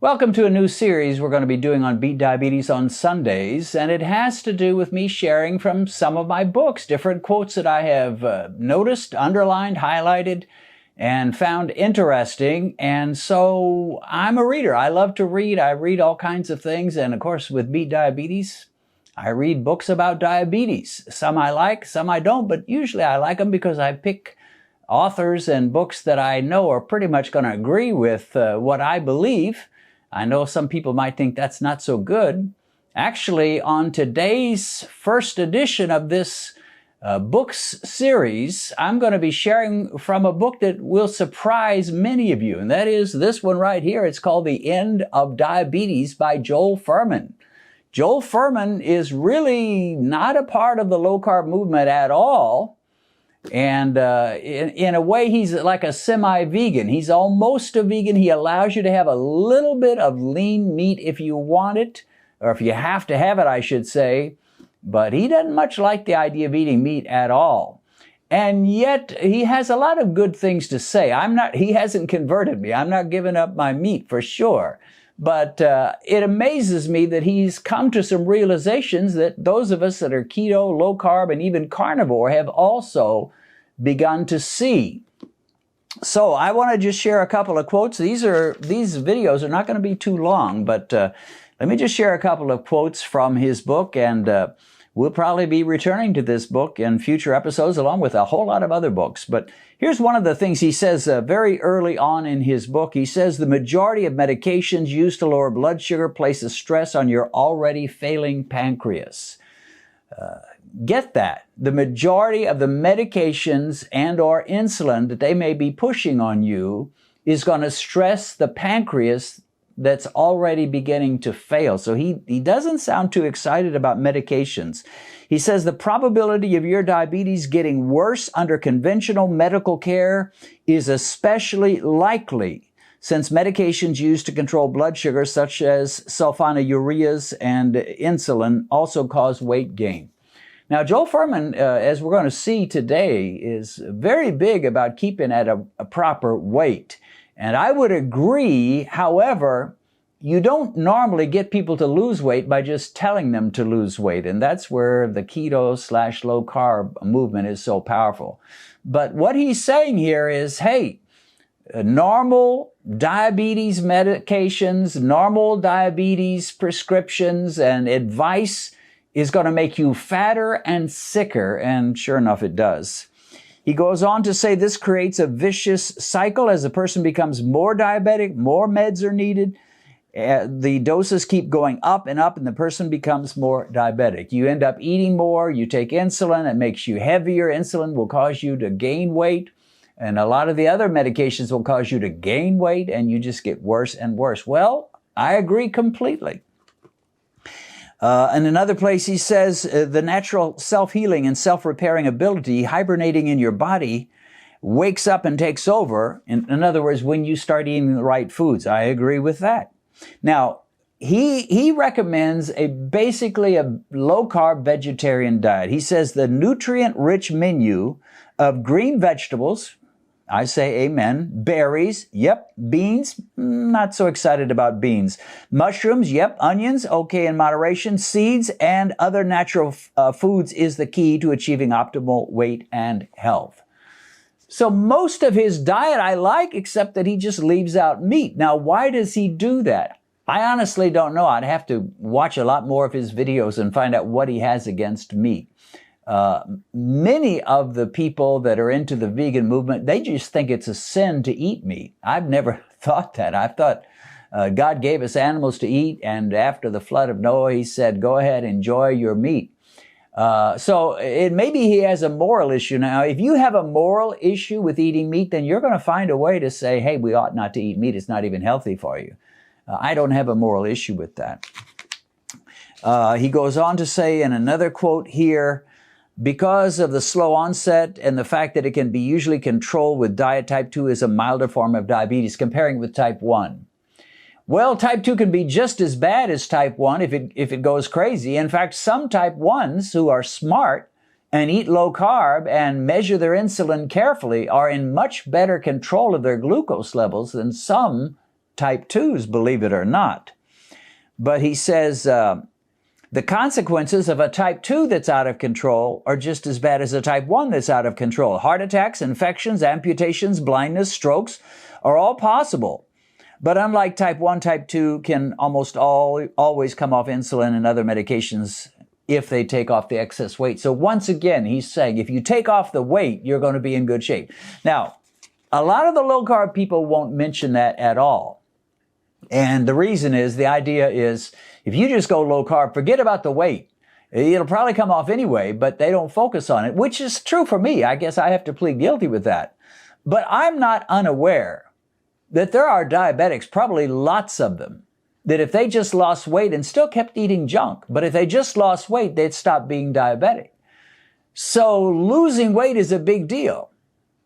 Welcome to a new series we're going to be doing on Beat Diabetes on Sundays, and it has to do with me sharing from some of my books, different quotes that I have noticed, underlined, highlighted, and found interesting. And so I'm a reader. I love to read. I read all kinds of things, and of course with Beat Diabetes, I read books about diabetes. Some I like, some I don't, but usually I like them because I pick authors and books that I know are pretty much going to agree with what I believe. I know some people might think that's not so good. Actually, on today's first edition of this books series, I'm going to be sharing from a book that will surprise many of you, and that is this one right here. It's called The End of Diabetes by Joel Fuhrman. Joel Fuhrman is really not a part of the low-carb movement at all. And in a way, he's like a semi-vegan. He's almost a vegan. He allows you to have a little bit of lean meat if you want it, or if you have to have it, I should say. But he doesn't much like the idea of eating meat at all. And yet, he has a lot of good things to say. He hasn't converted me. I'm not giving up my meat for sure. But it amazes me that he's come to some realizations that those of us that are keto, low carb, and even carnivore have also begun to see. So I want to just share a couple of quotes. These videos are not going to be too long, but let me just share a couple of quotes from his book, and we'll probably be returning to this book in future episodes along with a whole lot of other books. But here's one of the things he says very early on in his book. He says, the majority of medications used to lower blood sugar places stress on your already failing pancreas. Get that. The majority of the medications and or insulin that they may be pushing on you is going to stress the pancreas that's already beginning to fail. So he doesn't sound too excited about medications. He says the probability of your diabetes getting worse under conventional medical care is especially likely since medications used to control blood sugar such as sulfonylureas and insulin also cause weight gain. Now, Joel Fuhrman, as we're going to see today, is very big about keeping at a proper weight. And I would agree, however, you don't normally get people to lose weight by just telling them to lose weight. And that's where the keto/low carb movement is so powerful. But what he's saying here is, hey, normal diabetes medications, normal diabetes prescriptions and advice is going to make you fatter and sicker. And sure enough, it does. He goes on to say this creates a vicious cycle. As a person becomes more diabetic, more meds are needed. The doses keep going up, and the person becomes more diabetic. You end up eating more. You take insulin. It makes you heavier. Insulin will cause you to gain weight. And a lot of the other medications will cause you to gain weight, and you just get worse and worse. Well, I agree completely. In another place, he says, the natural self-healing and self-repairing ability hibernating in your body wakes up and takes over. In other words, when you start eating the right foods. I agree with that. Now, he recommends basically a low-carb vegetarian diet. He says the nutrient-rich menu of green vegetables, I say amen. Berries, yep. Beans, not so excited about beans. Mushrooms, yep. Onions, okay in moderation. Seeds and other natural foods is the key to achieving optimal weight and health. So most of his diet I like, except that he just leaves out meat. Now, why does he do that? I honestly don't know. I'd have to watch a lot more of his videos and find out what he has against meat. Many of the people that are into the vegan movement, they just think it's a sin to eat meat. I've never thought that. I thought God gave us animals to eat, and after the flood of Noah, he said, go ahead, enjoy your meat. So maybe he has a moral issue. Now, if you have a moral issue with eating meat, then you're going to find a way to say, hey, we ought not to eat meat. It's not even healthy for you. I don't have a moral issue with that. He goes on to say in another quote here, because of the slow onset and the fact that it can be usually controlled with diet, type 2 is a milder form of diabetes, comparing with type 1. Well, type 2 can be just as bad as type 1 if it goes crazy. In fact, some type 1s who are smart and eat low carb and measure their insulin carefully are in much better control of their glucose levels than some type 2s, believe it or not. But he says the consequences of a type 2 that's out of control are just as bad as a type 1 that's out of control. Heart attacks, infections, amputations, blindness, strokes are all possible. But unlike type 1, type 2 can almost always come off insulin and other medications if they take off the excess weight. So once again, he's saying if you take off the weight, you're going to be in good shape. Now, a lot of the low-carb people won't mention that at all. And the reason is, the idea is, if you just go low-carb, forget about the weight. It'll probably come off anyway, but they don't focus on it, which is true for me. I guess I have to plead guilty with that. But I'm not unaware that there are diabetics, probably lots of them, that if they just lost weight and still kept eating junk, but if they just lost weight, they'd stop being diabetic. So losing weight is a big deal.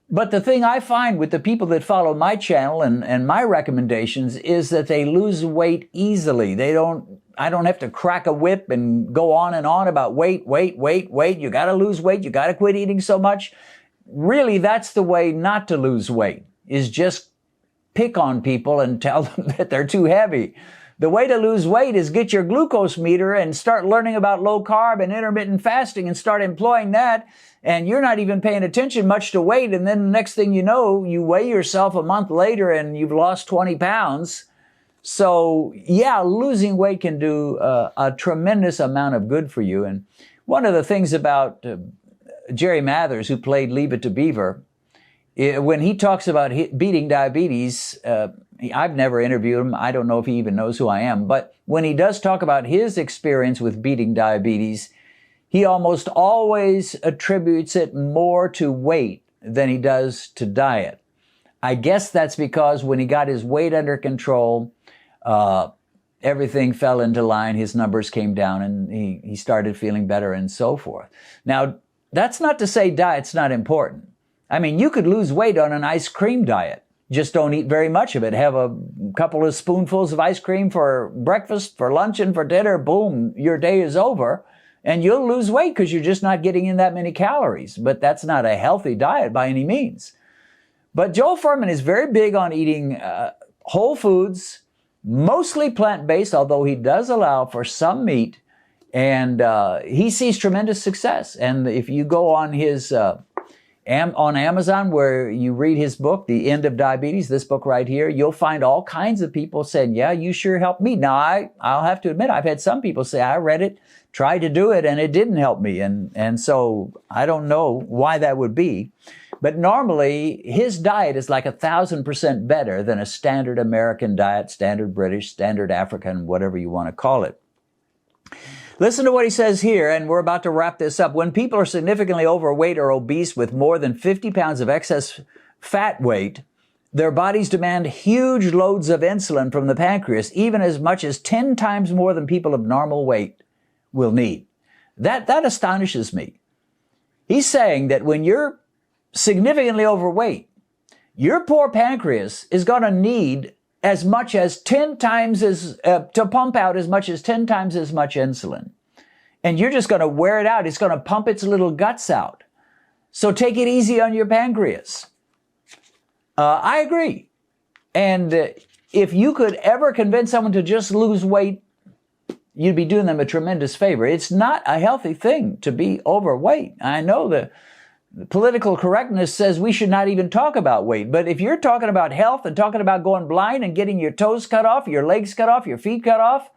But the thing I find with the people that follow my channel and my recommendations is that they lose weight easily. I don't have to crack a whip and go on and on about weight. You got to lose weight. You got to quit eating so much. Really, that's the way not to lose weight, is just pick on people and tell them that they're too heavy. The way to lose weight is get your glucose meter and start learning about low carb and intermittent fasting and start employing that. And you're not even paying attention much to weight. And then the next thing you know, you weigh yourself a month later and you've lost 20 pounds. So yeah, losing weight can do a tremendous amount of good for you. And one of the things about Jerry Mathers, who played Leave It to Beaver, when he talks about beating diabetes, I've never interviewed him. I don't know if he even knows who I am. But when he does talk about his experience with beating diabetes, he almost always attributes it more to weight than he does to diet. I guess that's because when he got his weight under control, everything fell into line, his numbers came down, and he started feeling better and so forth. Now, that's not to say diet's not important. I mean, you could lose weight on an ice cream diet. Just don't eat very much of it. Have a couple of spoonfuls of ice cream for breakfast, for lunch, and for dinner. Boom, your day is over. And you'll lose weight because you're just not getting in that many calories. But that's not a healthy diet by any means. But Joel Fuhrman is very big on eating whole foods, mostly plant-based, although he does allow for some meat. And he sees tremendous success. And if you go on his on Amazon, where you read his book, The End of Diabetes, this book right here, you'll find all kinds of people saying, yeah, you sure helped me. Now, I'll have to admit, I've had some people say, I read it, tried to do it, and it didn't help me. And so I don't know why that would be. But normally, his diet is like 1,000% better than a standard American diet, standard British, standard African, whatever you want to call it. Listen to what he says here, and we're about to wrap this up. When people are significantly overweight or obese with more than 50 pounds of excess fat weight, their bodies demand huge loads of insulin from the pancreas, even as much as 10 times more than people of normal weight will need. That astonishes me. He's saying that when you're significantly overweight, your poor pancreas is going to need as much as 10 times to pump out as much as 10 times as much insulin. And you're just going to wear it out. It's going to pump its little guts out. So take it easy on your pancreas. I agree. And if you could ever convince someone to just lose weight, you'd be doing them a tremendous favor. It's not a healthy thing to be overweight. I know the political correctness says we should not even talk about weight. But if you're talking about health and talking about going blind and getting your toes cut off, your legs cut off, your feet cut off,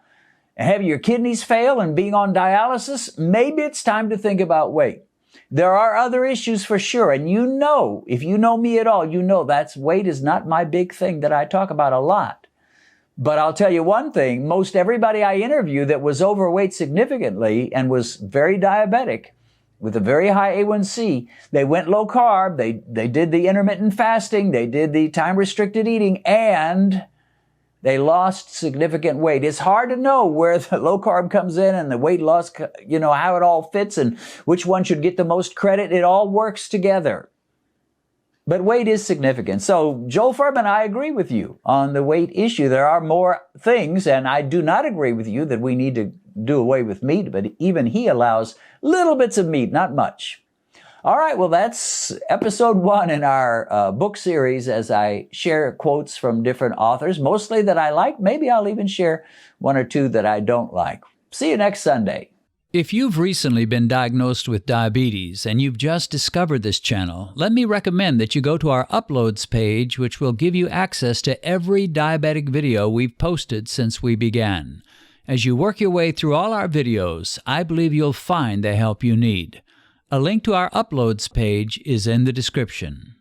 and having your kidneys fail and being on dialysis, maybe it's time to think about weight. There are other issues for sure. And you know, if you know me at all, you know weight is not my big thing that I talk about a lot. But I'll tell you one thing, most everybody I interview that was overweight significantly and was very diabetic, with a very high A1C, they went low carb, they did the intermittent fasting, they did the time-restricted eating, and they lost significant weight. It's hard to know where the low carb comes in and the weight loss, you know, how it all fits and which one should get the most credit. It all works together. But weight is significant. So Joel Fuhrman, I agree with you on the weight issue. There are more things, and I do not agree with you that we need to do away with meat, but even he allows little bits of meat, not much. All right, well, that's episode 1 in our book series as I share quotes from different authors, mostly that I like. Maybe I'll even share 1 or 2 that I don't like. See you next Sunday. If you've recently been diagnosed with diabetes and you've just discovered this channel, let me recommend that you go to our Uploads page, which will give you access to every diabetic video we've posted since we began. As you work your way through all our videos, I believe you'll find the help you need. A link to our Uploads page is in the description.